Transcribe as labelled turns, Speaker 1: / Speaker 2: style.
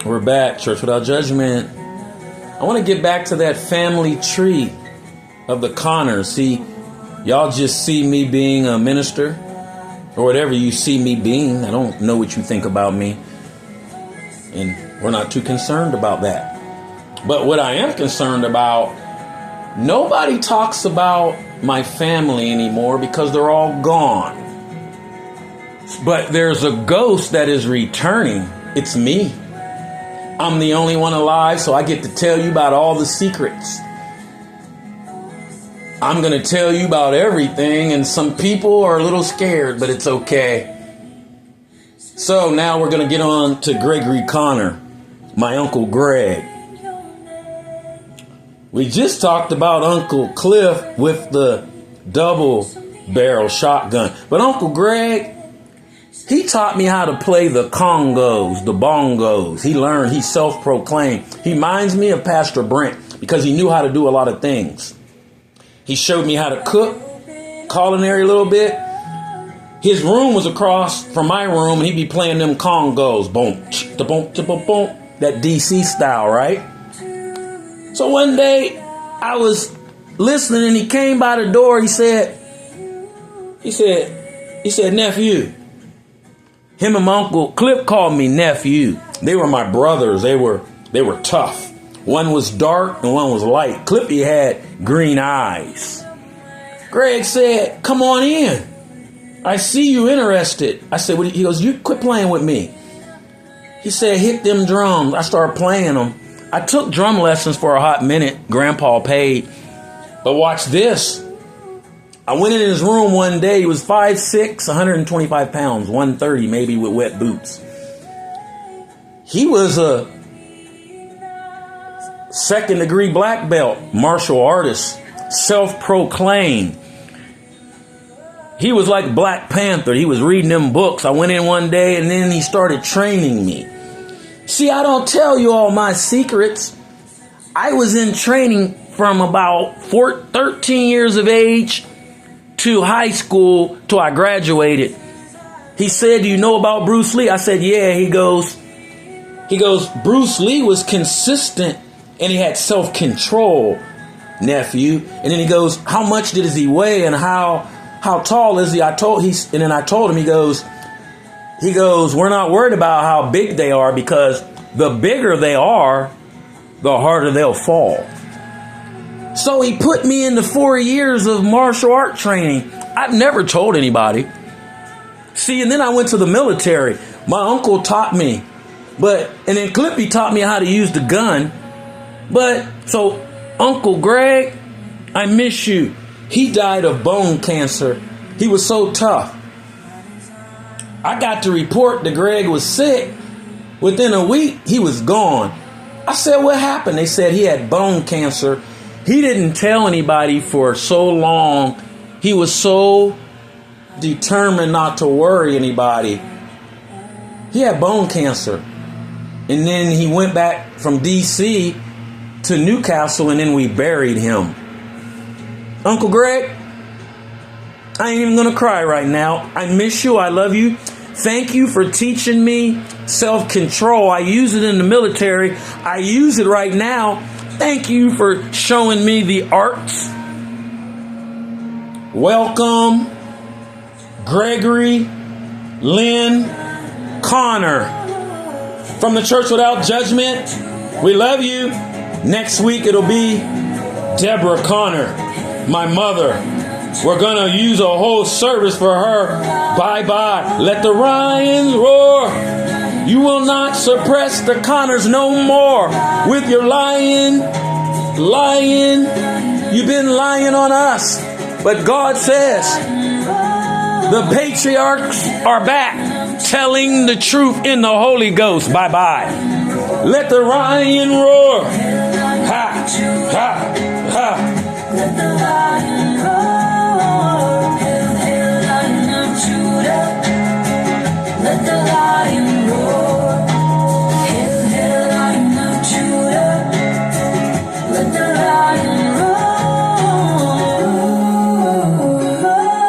Speaker 1: We're back, Church Without Judgment. I want to get back to that family tree of the Conners. See, y'all just see me being a minister or whatever you see me being. I don't know what you think about me. And we're not too concerned about that. But what I am concerned about, nobody talks about my family anymore because they're all gone. But there's a ghost that is returning. It's me. I'm the only one alive, so I get to tell you about all the secrets. I'm going to tell you about everything, and some people are a little scared, but it's okay. So now we're going to get on to Gregory Conner, my Uncle Greg. We just talked about Uncle Cliff with the double barrel shotgun, but Uncle Greg, he taught me how to play the congos, the bongos. He learned, he's self-proclaimed. He reminds me of Pastor Brent because he knew how to do a lot of things. He showed me how to cook, culinary a little bit. His room was across from my room and he'd be playing them congos. Boom, boom, boom, boom. That DC style, right? So one day I was listening and he came by the door. He said, nephew. Him and my Uncle Cliff called me nephew. They were my brothers. They were tough. One was dark and one was light. Cliffy had green eyes. Greg said, come on in. I see you interested. I said, he goes, you quit playing with me. He said, hit them drums. I started playing them. I took drum lessons for a hot minute. Grandpa paid. But watch this. I went in his room one day. He was 5'6", 125 pounds, 130 maybe with wet boots. He was a second-degree black belt, martial artist, self-proclaimed. He was like Black Panther. He was reading them books. I went in one day and then he started training me. See, I don't tell you all my secrets. I was in training from about 13 years of age to high school till I graduated. He said, do you know about Bruce Lee? I said, yeah. He goes, Bruce Lee was consistent and he had self-control, nephew. And then he goes, how much does he weigh and how tall is he? I told him, he goes, we're not worried about how big they are because the bigger they are, the harder they'll fall. So he put me into 4 years of martial art training. I've never told anybody. See, and then I went to the military. My uncle taught me, and then Clippy taught me how to use the gun. So Uncle Greg, I miss you. He died of bone cancer. He was so tough. I got to report that Greg was sick. Within a week, he was gone. I said, what happened? They said he had bone cancer. He didn't tell anybody for so long. He was so determined not to worry anybody. He had bone cancer. And then he went back from DC to Newcastle and then we buried him. Uncle Greg, I ain't even going to cry right now. I miss you. I love you. Thank you for teaching me self-control. I use it in the military. I use it right now. Thank you for showing me the arts. Welcome, Gregory Lynn Conner from the Church Without Judgment. We love you. Next week it'll be Deborah Conner, my mother. We're going to use a whole service for her. Bye-bye. Let the Ryans roar. You will not suppress the Conners no more with your lying. You've been lying on us. But God says the patriarchs are back telling the truth in the Holy Ghost. Bye-bye. Let the Ryan roar. Ha, ha, ha. Let the lion roar.